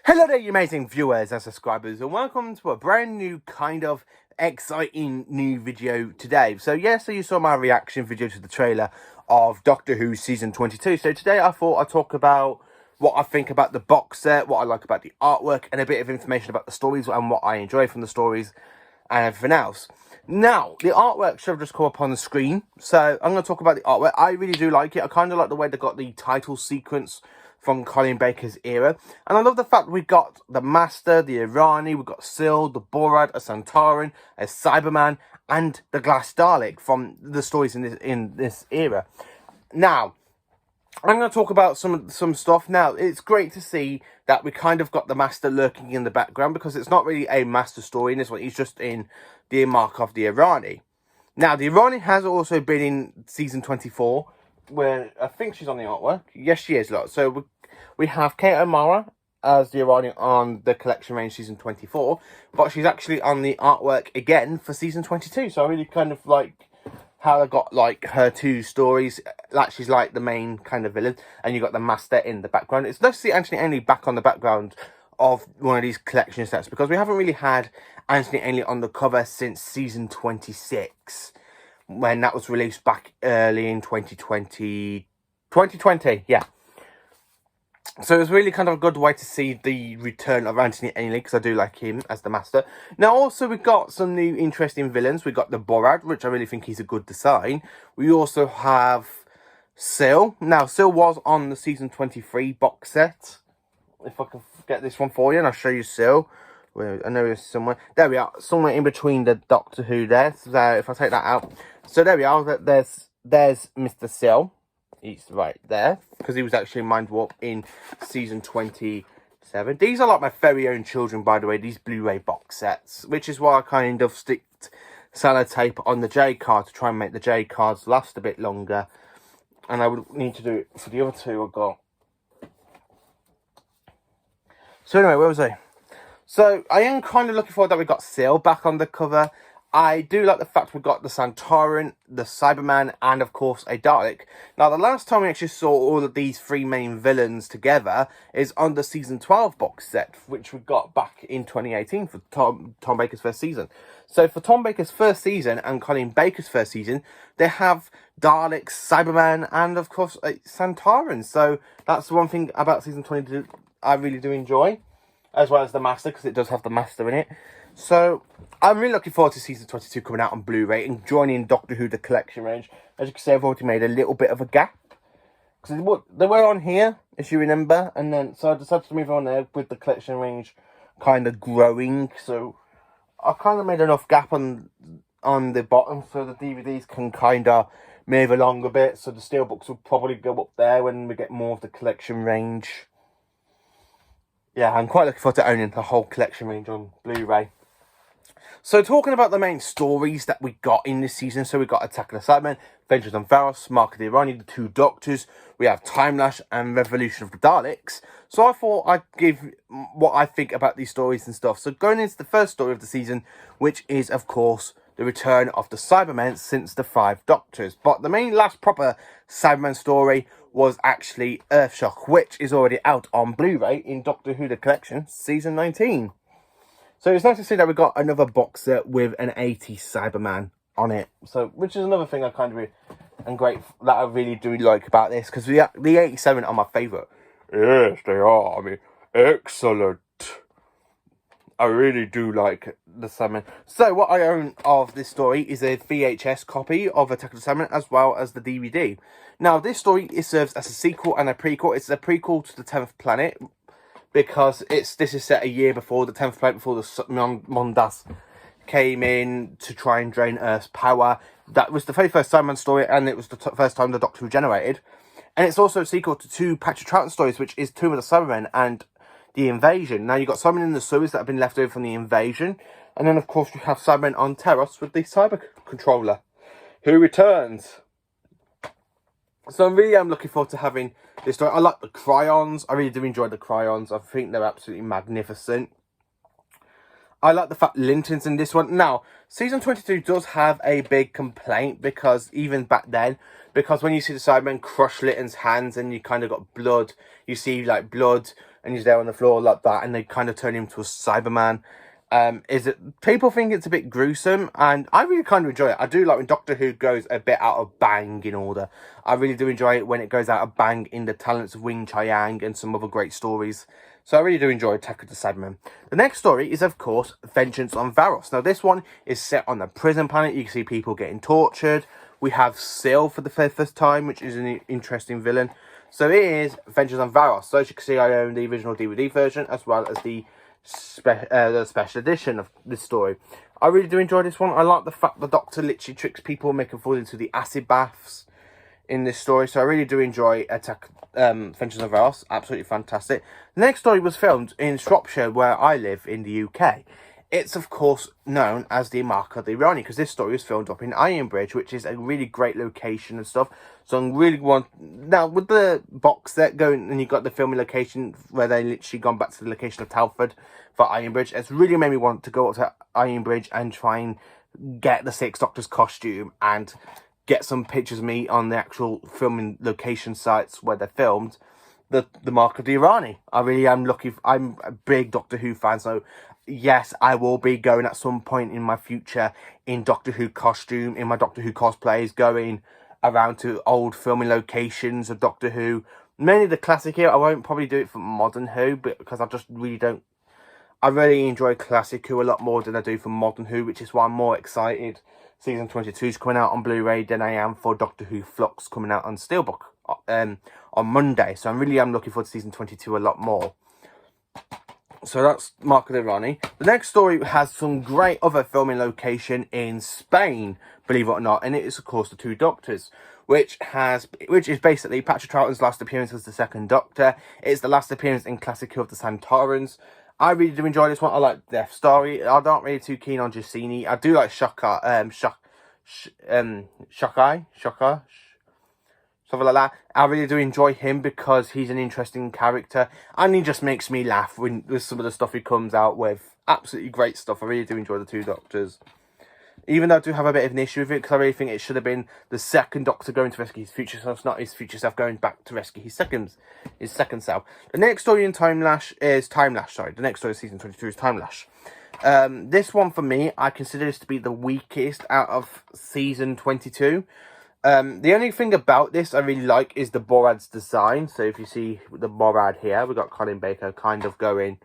Hello there, you amazing viewers and subscribers, and welcome to a brand new kind of exciting new video today. So you saw my reaction video to the trailer of Doctor Who Season 22. So today I thought I'd talk about what I think about the box set, what I like about the artwork, and a bit of information about the stories and what I enjoy from the stories and everything else. Now, the artwork should have just come up on the screen. So I'm going to talk about the artwork. I really do like it. I kind of like the way they got the title sequence from Colin Baker's era. And I love the fact we got the Master, the Irani, we've got Syl, the Borad, a Santoran, a Cyberman, and the Glass Dalek from the stories in this era. Now, I'm going to talk about some stuff. Now, it's great to see that we kind of got the Master lurking in the background, because it's not really a Master story in this one. He's just in the Mark of the Irani. Now, the Irani has also been in Season 24, where I think she's on the artwork. Yes, she is. Look. So we have Kate O'Mara as the Irani on the collection range Season 24, but she's actually on the artwork again for Season 22. So I really kind of like how I got like her two stories, like she's like the main kind of villain, and you got the Master in the background. It's nice to see Anthony Ainley back on the background of one of these collection sets, because we haven't really had Anthony Ainley on the cover since Season 26, when that was released back early in 2020, yeah. So it's really kind of a good way to see the return of Anthony Ainley, because I do like him as the Master. Now, also, we've got some new interesting villains. We've got the Borad, which I really think he's a good design. We also have Syl. Now, Syl was on the Season 23 box set. If I can get this one for you, and I'll show you Syl. I know it's somewhere. There we are, somewhere in between the Doctor Who there. So if I take that out. So there we are. There's Mr. Syl. He's right there, because he was actually Mind Warp in Season 27. These are like my very own children, by the way, these Blu-ray box sets, which is why I kind of sticked sellotape on the J card to try and make the J cards last a bit longer. And I would need to do it for the other two I've got. So anyway, where was I? So I am kind of looking forward that we got Syl back on the cover. I do like the fact we've got the Santoran, the Cyberman, and of course a Dalek. Now, the last time we actually saw all of these three main villains together is on the Season 12 box set, which we got back in 2018 for Tom Baker's first season. So for Tom Baker's first season and Colin Baker's first season, they have Daleks, Cyberman, and of course a Santoran. So that's the one thing about Season 22 I really do enjoy, as well as the Master, because it does have the Master in it. So I'm really looking forward to Season 22 coming out on Blu-ray and joining Doctor Who the collection range. As you can see, I've already made a little bit of a gap, because they were on here, if you remember, and then so I decided to move on there with the collection range kind of growing. So I kind of made enough gap on the bottom so the DVDs can kind of move along a bit. So the steelbooks will probably go up there when we get more of the collection range. Yeah, I'm quite looking forward to owning the whole collection range on Blu-ray. So talking about the main stories that we got in this season, so we got Attack of the Cybermen, Vengeance on Varos, Mark of Irani, the Two Doctors, we have Time Lash and Revolution of the Daleks. So I thought I'd give what I think about these stories and stuff. So going into the first story of the season, which is of course the return of the Cybermen since the 5 Doctors. But the main last proper Cyberman story was actually Earthshock, which is already out on Blu-ray in Doctor Who the Collection Season 19. So it's nice to see that we got another box set with an 80s Cyberman on it. So, which is another thing I kind of that I really do like about this, because the 87 are my favourite. Yes, they are. I mean, excellent. I really do like the Cyberman. So what I own of this story is a VHS copy of Attack of the Cybermen, as well as the DVD. Now, this story serves as a sequel and a prequel. It's a prequel to the 10th Planet, because this is set a year before the 10th planet, before the Mondas came in to try and drain Earth's power. That was the very first Cyberman story, and it was the first time the Doctor regenerated. And it's also a sequel to 2 Patrick Troughton stories, which is Tomb of the Cybermen and The Invasion. Now, you've got Cybermen in the sewers that have been left over from The Invasion. And then, of course, you have Cybermen on Teros with the Cyber Controller, who returns. So I'm really looking forward to having this story. I like the Cryons. I really do enjoy the Cryons. I think they're absolutely magnificent. I like the fact Linton's in this one. Now, Season 22 does have a big complaint, because even back then, because when you see the Cybermen crush Linton's hands and you kind of got blood, you see like blood and he's there on the floor like that, and they kind of turn him to a Cyberman. People think it's a bit gruesome, and I really kind of enjoy it. I do like when Doctor Who goes a bit out of bang in order. I really do enjoy it when it goes out of bang in the talents of Wing Chiang and some other great stories. So I really do enjoy Attack of the Cybermen. The next story is, of course, Vengeance on Varos. Now, this one is set on the prison planet. You can see people getting tortured. We have Syl for the first time, which is an interesting villain. So it is Vengeance on Varos. So as you can see, I own the original DVD version as well as the special edition of this story. I really do enjoy this one. I like the fact the Doctor literally tricks people, making them fall into the acid baths in this story. So I really do enjoy Vengeance on Varos. Absolutely fantastic. The next story was filmed in Shropshire, where I live in the UK. It's, of course, known as the Mark of Irani, because this story was filmed up in Ironbridge, which is a really great location and stuff. So I really now, with the box set going, and you've got the filming location where they literally gone back to the location of Telford for Ironbridge, it's really made me want to go up to Ironbridge and try and get the Sixth Doctor's costume and get some pictures of me on the actual filming location sites where they're filmed. The Mark of Irani. I really am lucky. I'm a big Doctor Who fan, so yes, I will be going at some point in my future in Doctor Who costume, in my Doctor Who cosplays, going around to old filming locations of Doctor Who. Mainly the classic here. I won't probably do it for modern Who, but because I just really don't. I really enjoy classic Who a lot more than I do for modern Who, which is why I'm more excited. Season 22 is coming out on Blu-ray than I am for Doctor Who Flux coming out on Steelbook on Monday. So I really am looking forward to season 22 a lot more. So that's Mark of Irani. The next story has some great other filming location in Spain, believe it or not, and it is, of course, The Two Doctors, which is basically Patrick Troughton's last appearance as the Second Doctor. It's the last appearance in Classic Who of the Santorans. I really do enjoy this one. I like Death Story. I'm not really too keen on Giacchini. I do like Shokai, something like that. I really do enjoy him because he's an interesting character, and he just makes me laugh with some of the stuff he comes out with. Absolutely great stuff. I really do enjoy The Two Doctors. Even though I do have a bit of an issue with it, because I really think it should have been the Second Doctor going to rescue his future self, not his future self going back to rescue his second self. The next story in The next story of season 22 is Timelash. This one, for me, I consider this to be the weakest out of season 22. The only thing about this I really like is the Borad's design. So if you see the Borad here, we've got Colin Baker kind of going.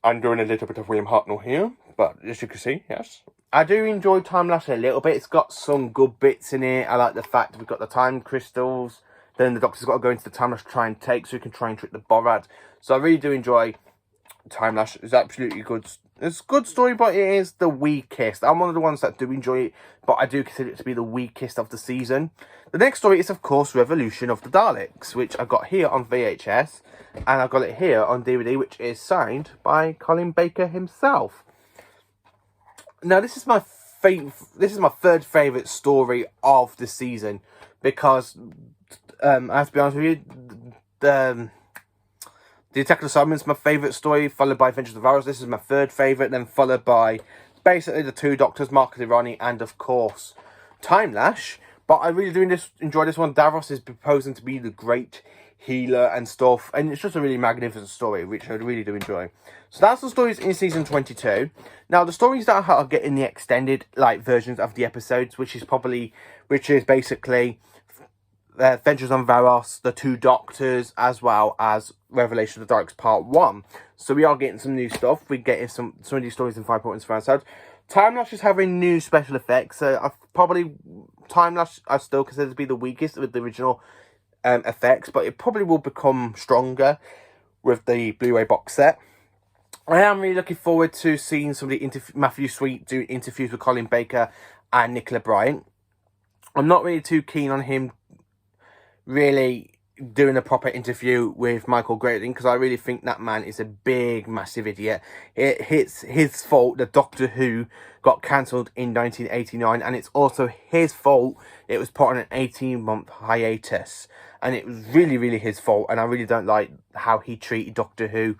I'm doing a little bit of William Hartnell here, but as you can see, yes. I do enjoy Timelash a little bit. It's got some good bits in it. I like the fact we've got the time crystals. Then the Doctor's got to go into the Timelash to try and take, so he can try and trick the Borad. So I really do enjoy Timelash. It's absolutely good. It's a good story, but it is the weakest. I'm one of the ones that do enjoy it, but I do consider it to be the weakest of the season. The next story is, of course, Revolution of the Daleks, which I got here on VHS, and I got it here on DVD, which is signed by Colin Baker himself. Now, this is my third favourite story of the season, because I have to be honest with you, the Attack of the Cybermen is my favourite story, followed by Vengeance of Varos. This is my third favourite, then followed by basically The Two Doctors, Mark of Irani, and of course Timelash. But I really do enjoy this one. Davros is proposing to be the great healer and stuff, and it's just a really magnificent story, which I really do enjoy. So that's the stories in season 22. Now, the stories that are getting the extended versions of the episodes, which is basically Vengeance on Varos, The Two Doctors, as well as Revelation of the Daleks Part 1. So we are getting some new stuff. We're getting some of these stories in 5.1 surround sound. Timelash is having new special effects. So Timelash I still consider to be the weakest with the original effects, but it probably will become stronger with the Blu-ray box set. I am really looking forward to seeing some of the Matthew Sweet do interviews with Colin Baker and Nicola Bryant. I'm not really too keen on him really doing a proper interview with Michael Grayling, because I really think that man is a big, massive idiot. It's his fault that Doctor Who got cancelled in 1989, and it's also his fault it was put on an 18-month hiatus. And it was really, really his fault, and I really don't like how he treated Doctor Who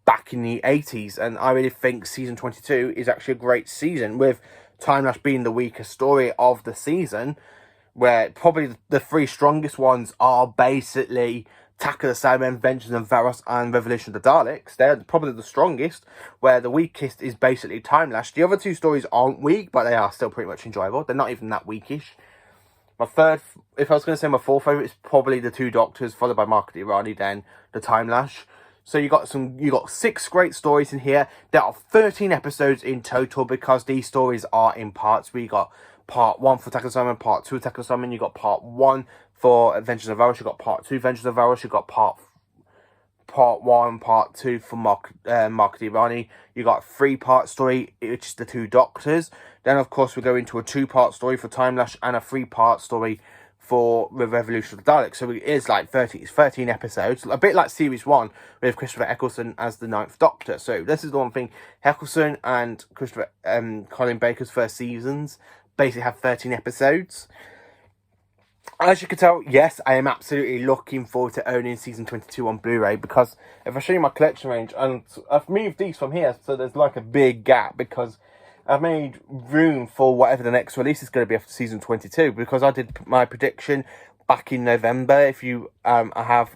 back in the 80s. And I really think season 22 is actually a great season, with Timelash being the weakest story of the season, where probably the three strongest ones are basically Attack of the Cybermen, Vengeance of Varos, and Revolution of the Daleks. They're probably the strongest, where the weakest is basically Time Lash. The other two stories aren't weak, but they are still pretty much enjoyable. They're not even that weakish. My third, if I was going to say my fourth favourite, is probably The Two Doctors, followed by Mark of Irani, then The Time Lash. So you got 6 great stories in here. There are 13 episodes in total because these stories are in parts. We got part 1 for Attack of the Cybermen, part 2 Attack of the Cybermen. You got part 1 for Adventures of Varus. You got part 2 Adventures of Varus. You got part 1, part 2 for Mark of Irani. You got a 3-part story, which is The Two Doctors. Then, of course, we go into a 2-part story for Time Lash and a 3-part story for the Revolution of the Daleks. So it is like 13 episodes, a bit like Series 1 with Christopher Eccleston as the 9th Doctor. So this is the one thing, Eccleston and Christopher Colin Baker's first seasons basically have 13 episodes. As you can tell, yes, I am absolutely looking forward to owning season 22 on Blu-ray, because if I show you my collection range, and I've moved these from here, so there's like a big gap, because I've made room for whatever the next release is going to be after season 22, because I did my prediction back in November. If you, I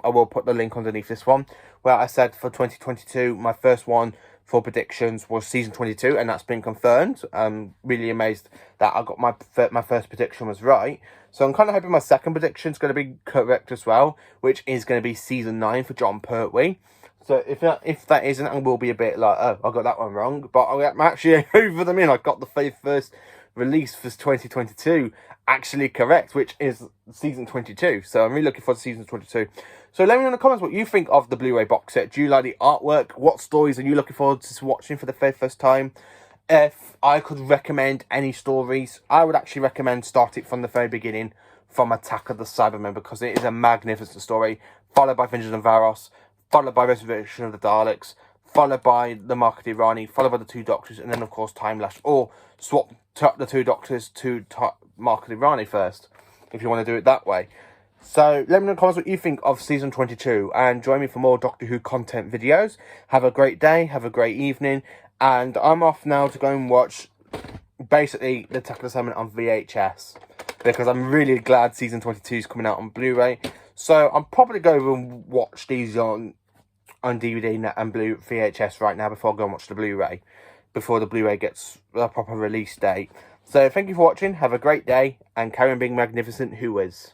will put the link underneath this one, where I said for 2022, my first one for predictions was season 22, and that's been confirmed. I'm really amazed that I got my first prediction was right. So I'm kind of hoping my second prediction is going to be correct as well, which is going to be season 9 for John Pertwee. So if that isn't, I will be a bit like, oh, I got that one wrong. But I'm actually over the moon. I got the first release for 2022 actually correct, which is season 22. So I'm really looking forward to season 22. So let me know in the comments what you think of the Blu-ray box set. Do you like the artwork? What stories are you looking forward to watching for the very first time? If I could recommend any stories, I would actually recommend start it from the very beginning, from Attack of the Cybermen, because it is a magnificent story, followed by Vengeance of Varos, followed by Resurrection of the Daleks, followed by the Mark of Irani, followed by the Two Doctors, and then of course Time Lash. Or swap the Two Doctors to Mark of Irani first, if you want to do it that way. So let me know in the comments what you think of season 22, and join me for more Doctor Who content videos. Have a great day, have a great evening, and I'm off now to go and watch basically the Attack of the Cybermen on VHS, because I'm really glad season 22 is coming out on Blu-ray. So I'm probably going to watch these on DVD and VHS right now before I go and watch the Blu-ray, before the Blu-ray gets a proper release date. So thank you for watching, have a great day, and carry on being magnificent, Who is.